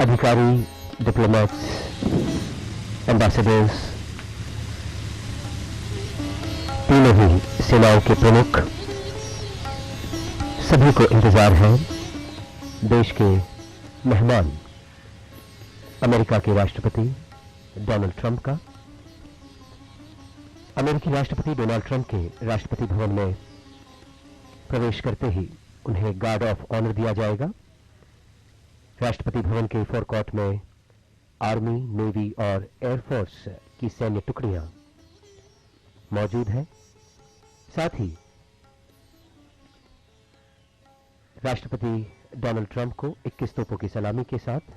अधिकारी, diplomats, ambassadors, तीनों ही सेनाओं के प्रमुख, सभी को इंतजार है देश के मेहमान अमेरिका के राष्ट्रपति डोनाल्ड ट्रंप का। अमेरिकी राष्ट्रपति डोनाल्ड ट्रंप के राष्ट्रपति भवन में प्रवेश करते ही उन्हें गार्ड ऑफ ऑनर दिया जाएगा। राष्ट्रपति भवन के फोरकॉर्ट में आर्मी, नेवी और एयरफोर्स की सैन्य टुकड़ियां मौजूद हैं। साथ ही राष्ट्रपति डोनाल्ड ट्रंप को 21 तोपों की सलामी के साथ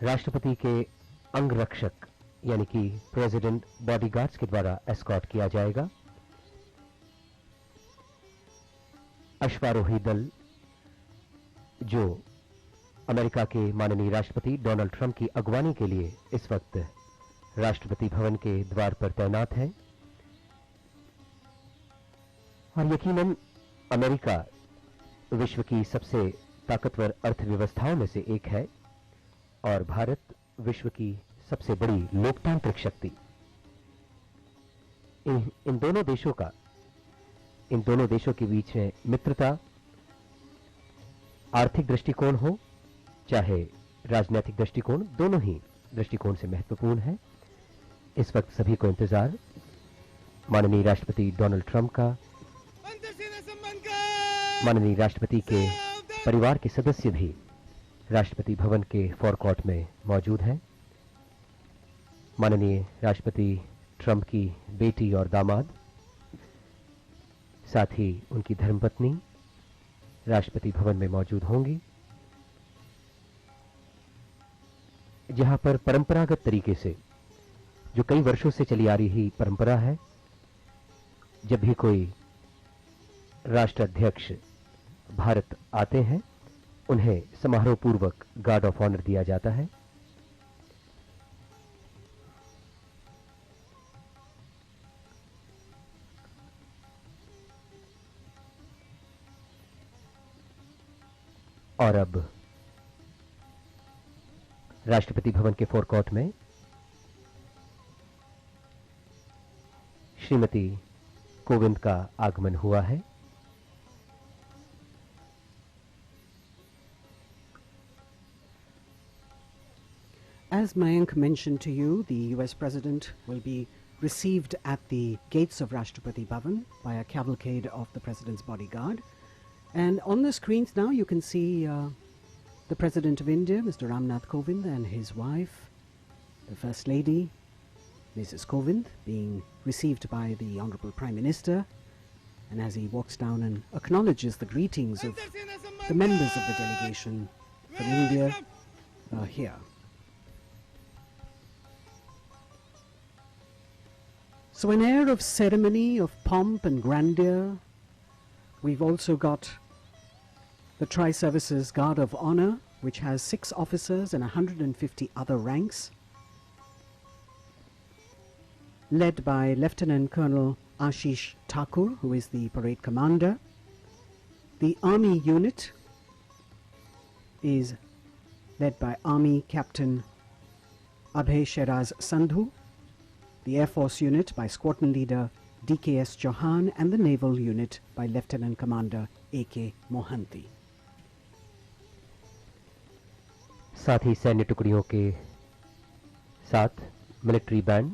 राष्ट्रपति के अंगरक्षक यानी कि प्रेसिडेंट बॉडीगार्ड्स के द्वारा एस्कॉर्ट किया जाएगा। अश्वारोही दल जो अमेरिका के माननीय राष्ट्रपति डोनाल्ड ट्रंप की अगवानी के लिए इस वक्त राष्ट्रपति भवन के द्वार पर तैनात है। और यकीनन अमेरिका विश्व की सबसे ताकतवर अर्थव्यवस्थाओं में से एक है और भारत विश्व की सबसे बड़ी लोकतांत्रिक शक्ति। इन दोनों देशों के बीच में मित्रता, आर्थिक दृष्टिकोण हो चाहे राजनीतिक दृष्टिकोण, दोनों ही दृष्टिकोण से महत्वपूर्ण है। इस वक्त सभी को इंतजार माननीय राष्ट्रपति डोनाल्ड ट्रंप का। माननीय राष्ट्रपति के परिवार के सदस्य भी राष्ट्रपति भवन के फोरकॉर्ट में मौजूद हैं। माननीय राष्ट्रपति ट्रंप की बेटी और दामाद, साथ ही उनकी धर्मपत्नी राष्ट्रपति भवन में मौजूद होंगी, जहां पर परंपरागत तरीके से, जो कई वर्षों से चली आ रही परंपरा है, जब भी कोई राष्ट्राध्यक्ष भारत आते हैं उन्हें समारोह पूर्वक गार्ड ऑफ ऑनर दिया जाता है। और अब राष्ट्रपति भवन के फोरकॉर्ट में श्रीमती कोविंद का आगमन हुआ है। As Mayank mentioned to you, the US President will be received at the gates of Rashtrapati Bhavan by a cavalcade of the President's bodyguard. And on the screens now you can see the President of India, Mr. Ramnath Kovind, and his wife, the First Lady, Mrs. Kovind, being received by the Honorable Prime Minister. And as he walks down and acknowledges the greetings of the members of the delegation from India here. So an air of ceremony, of pomp and grandeur. We've also got the Tri-Services Guard of Honor, which has 6 officers and 150 other ranks, led by Lieutenant Colonel Ashish Thakur, who is the parade commander. The Army unit is led by Army Captain Abhay Sheraz Sandhu, the Air Force unit by Squadron Leader DKS Chauhan, and the Naval unit by Lieutenant Commander AK Mohanty. साथ ही सैन्य टुकड़ियों के साथ military band,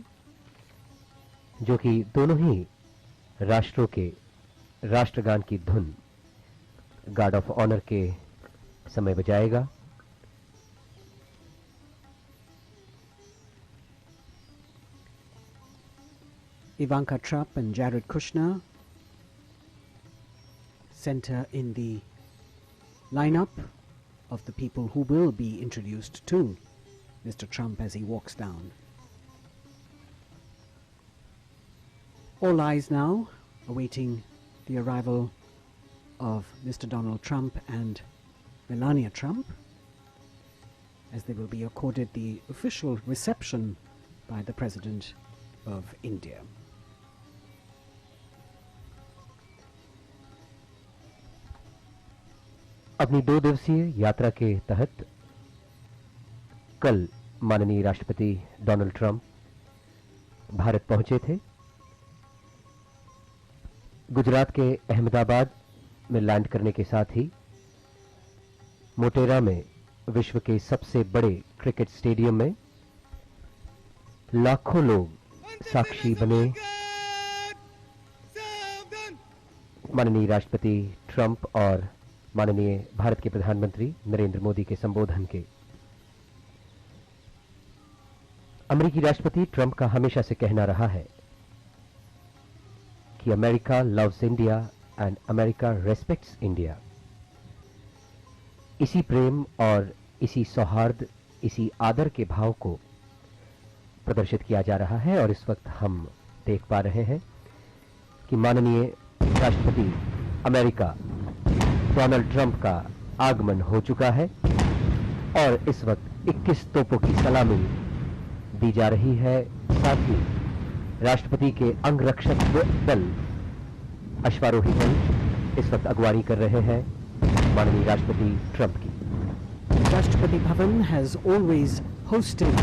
जो कि दोनों ही राष्ट्रों के राष्ट्रगान की धुन गार्ड ऑफ ऑनर के समय बजाएगा। Ivanka Trump and Jared Kushner center in the lineup of the people who will be introduced to Mr. Trump as he walks down. All eyes now awaiting the arrival of Mr. Donald Trump and Melania Trump, as they will be accorded the official reception by the President of India. अपनी 2 दिवसीय यात्रा के तहत कल माननीय राष्ट्रपति Donald Trump Bharat पहुंचे थे। गुजरात के अहमदाबाद में लैंड करने के साथ ही मोटेरा में विश्व के सबसे बड़े क्रिकेट स्टेडियम में लाखों लोग साक्षी बने माननीय राष्ट्रपति ट्रंप और माननीय भारत के प्रधानमंत्री नरेंद्र मोदी के संबोधन के। अमेरिकी राष्ट्रपति ट्रंप का हमेशा से कहना रहा है कि America loves India and America respects India. इसी प्रेम और इसी सौहार्द, इसी आदर के भाव को प्रदर्शित किया जा रहा है और इस वक्त हम देख पा रहे हैं कि माननीय राष्ट्रपति अमेरिका डोनाल्ड ट्रंप का आगमन हो चुका है और इस वक्त 21 तोपों की सलामी दी जा रही है। साथ ही राष्ट्रपति के अंगरक्षक दल, अश्वारोही दल इस वक्त अगवानी कर रहे हैं माननीय राष्ट्रपति ट्रंप की। Rashtrapati Bhavan has always hosted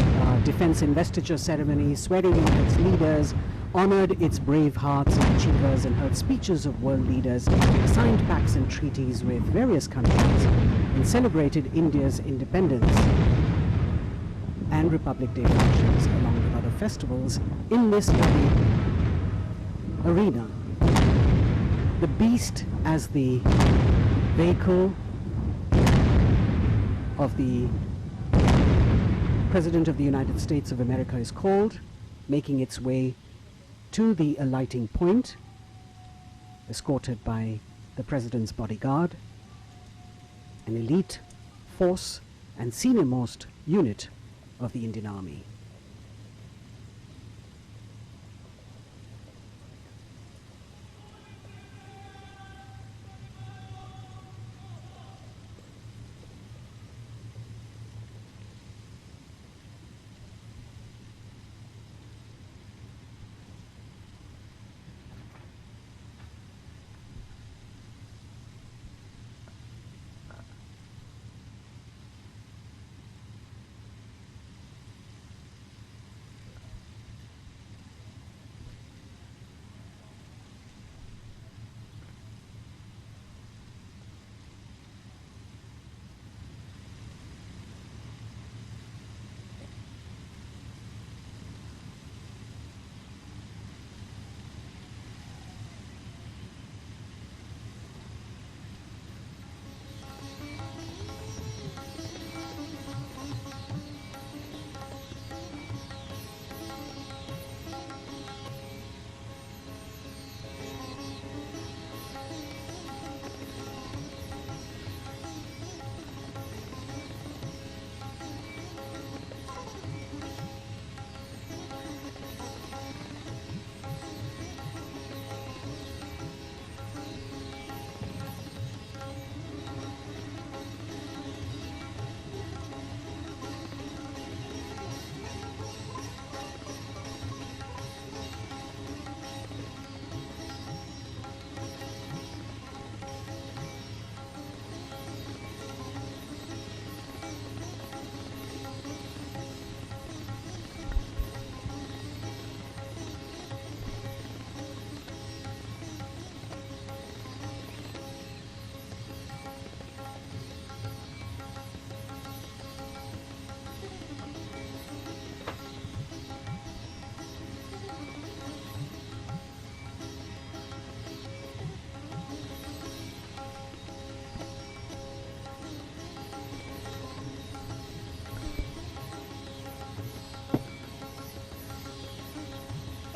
defense investiture ceremonies, swearing in its leaders, honored its brave hearts and achievers, and heard speeches of world leaders, signed pacts and treaties with various countries, and celebrated India's independence and Republic Day functions along with other festivals in this very arena. The beast as the vehicle of the President of the United States of America is called, making its way to the alighting point, escorted by the President's bodyguard, an elite force and senior-most unit of the Indian Army.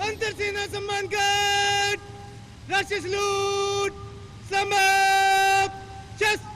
अंतरसेना सम्मान घाट, राष्ट्रीय salute, समाप्त, शस्त्र।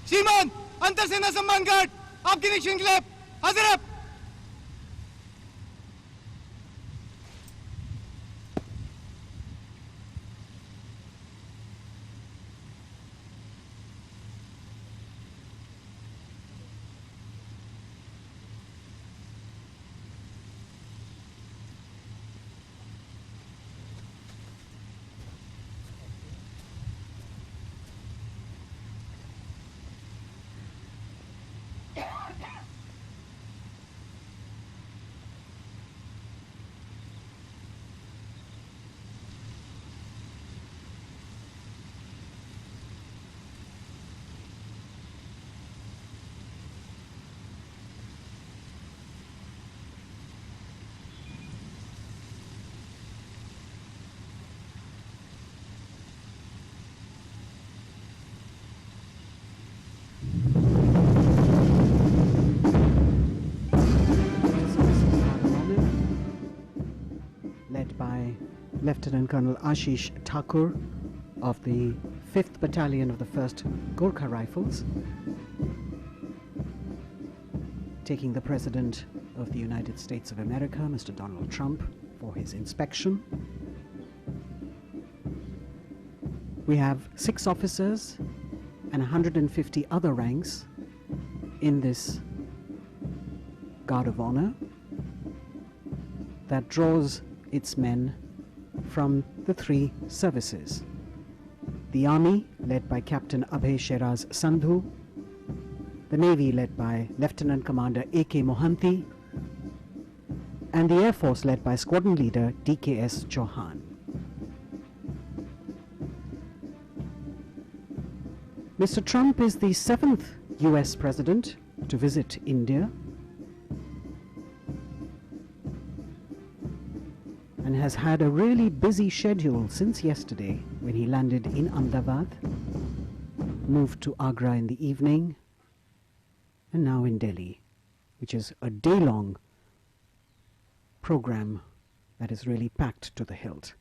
श्रीमान अंतर सेना सम्मान guard आपके निरीक्षण के लिए हाजिर है। Led by Lieutenant Colonel Ashish Thakur of the 5th Battalion of the 1st Gorkha Rifles, taking the President of the United States of America, Mr. Donald Trump, for his inspection. We have 6 officers and 150 other ranks in this Guard of Honor that draws its men from the 3 services. The Army, led by Captain Abhay Sheraz Sandhu, the Navy, led by Lieutenant Commander A.K. Mohanty, and the Air Force, led by Squadron Leader D.K.S. Chauhan. Mr. Trump is the 7th US President to visit India and has had a really busy schedule since yesterday when he landed in Ahmedabad, moved to Agra in the evening, and now in Delhi, which is a day-long program that is really packed to the hilt.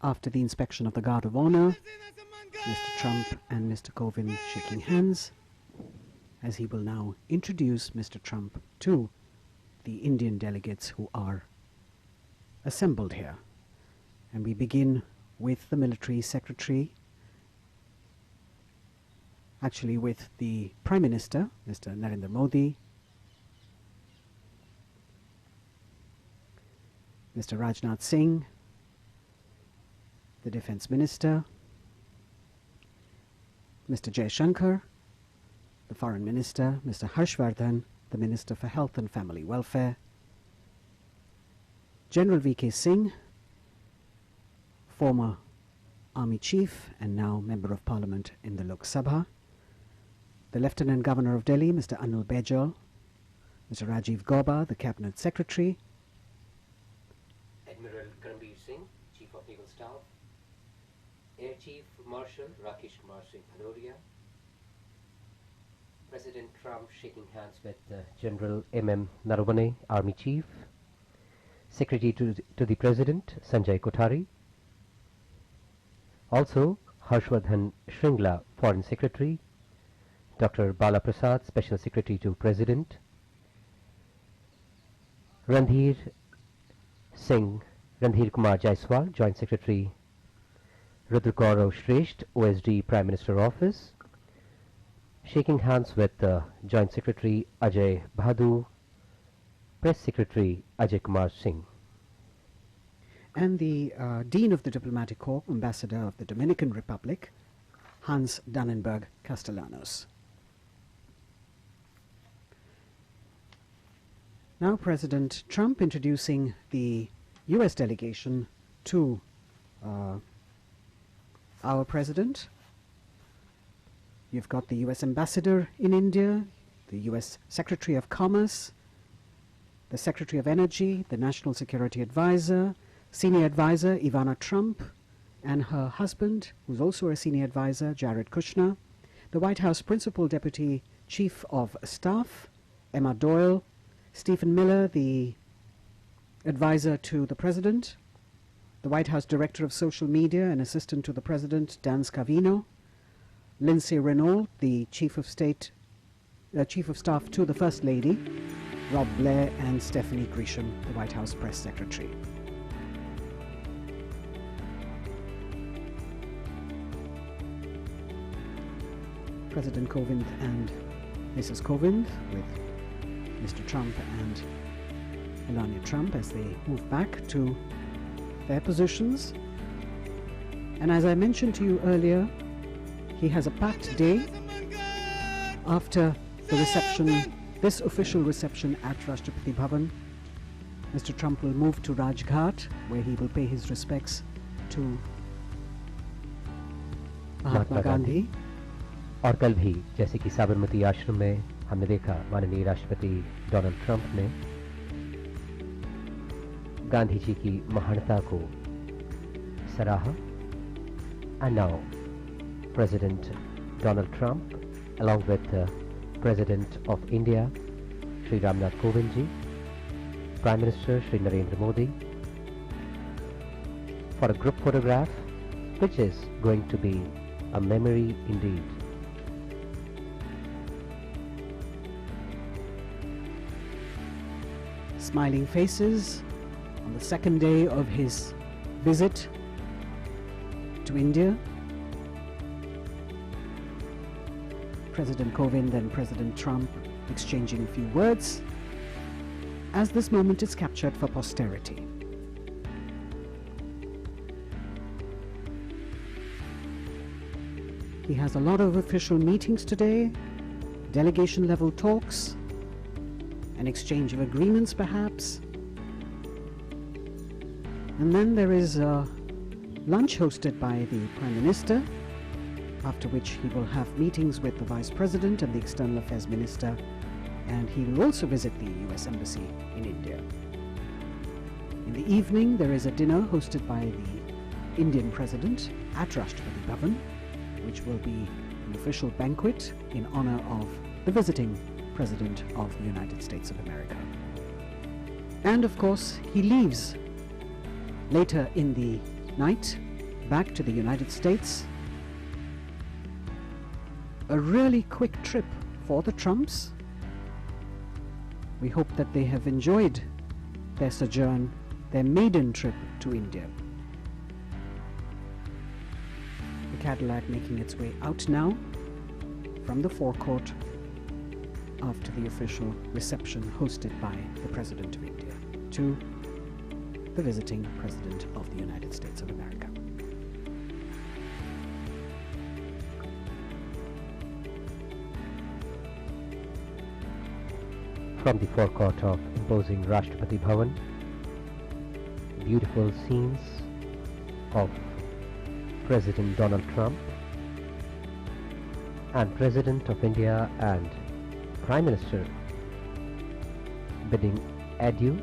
After the inspection of the Guard of Honor, Mr. Trump and Mr. Kovind shaking hands, as he will now introduce Mr. Trump to the Indian delegates who are assembled here. And we begin with the Military Secretary, actually with the Prime Minister, Mr. Narendra Modi, Mr. Rajnath Singh, the Defense Minister, Mr. Jaishankar, the Foreign Minister, Mr. Harshvardhan, the Minister for Health and Family Welfare, General V.K. Singh, former Army Chief and now Member of Parliament in the Lok Sabha, the Lieutenant Governor of Delhi, Mr. Anil Baijal, Mr. Rajiv Gauba, the Cabinet Secretary, Admiral Karambir Singh, Chief of Naval Staff, Air Chief Marshal Rakesh Kumar Singh Bhadoria, President Trump shaking hands with General M.M. Naravane, Army Chief, Secretary to the President Sanjay Kothari, also Harshvardhan Shringla, Foreign Secretary, Dr. Bala Prasad, Special Secretary to President, Randhir Kumar Jaiswal, Joint Secretary, Rudra Gaurav Shresht, OSD, Prime Minister Office, shaking hands with Joint Secretary Ajay Bhadu, Press Secretary Ajay Kumar Singh. And the Dean of the Diplomatic Corps, Ambassador of the Dominican Republic, Hans Dannenberg Castellanos. Now President Trump introducing the US delegation to our President. You've got the US Ambassador in India, the US Secretary of Commerce, the Secretary of Energy, the National Security Advisor, Senior Advisor Ivana Trump, and her husband, who's also a senior advisor, Jared Kushner, the White House Principal Deputy Chief of Staff, Emma Doyle, Stephen Miller, the advisor to the President, the White House Director of Social Media and Assistant to the President, Dan Scavino, Lindsay Renault, the Chief of Staff to the First Lady, Rob Blair, and Stephanie Grisham, the White House Press Secretary. President Kovind and Mrs. Kovind with Mr. Trump and Melania Trump as they move back to their positions. And as I mentioned to you earlier, he has a packed day after the reception, this official reception at Rashtrapati Bhavan. Mr. Trump will move to Rajghat, where he will pay his respects to Mahatma Gandhi. और कल भी जैसे कि साबरमती आश्रम में हमने देखा, माननीय राष्ट्रपति डोनाल्ड ट्रंप ने गांधी जी की महानता को सराहा. And now President Donald Trump, along with President of India Shri Ramnath Kovind ji, Prime Minister Shri Narendra Modi, for a group photograph which is going to be a memory indeed. Smiling faces on the second day of his visit to India. President Kovind and President Trump exchanging a few words as this moment is captured for posterity. He has a lot of official meetings today, delegation level talks, an exchange of agreements perhaps. And then there is a lunch hosted by the Prime Minister, after which he will have meetings with the Vice President and the External Affairs Minister, and he will also visit the US Embassy in India. In the evening there is a dinner hosted by the Indian President at Rashtrapati Bhavan, which will be an official banquet in honor of the visiting President of the United States of America. And of course, he leaves later in the night back to the United States. A really quick trip for the Trumps. We hope that they have enjoyed their sojourn, their maiden trip to India. The Cadillac making its way out now from the forecourt after the official reception hosted by the President of India to the visiting President of the United States of America. From the forecourt of imposing Rashtrapati Bhavan, beautiful scenes of President Donald Trump and President of India and Prime Minister bidding adieu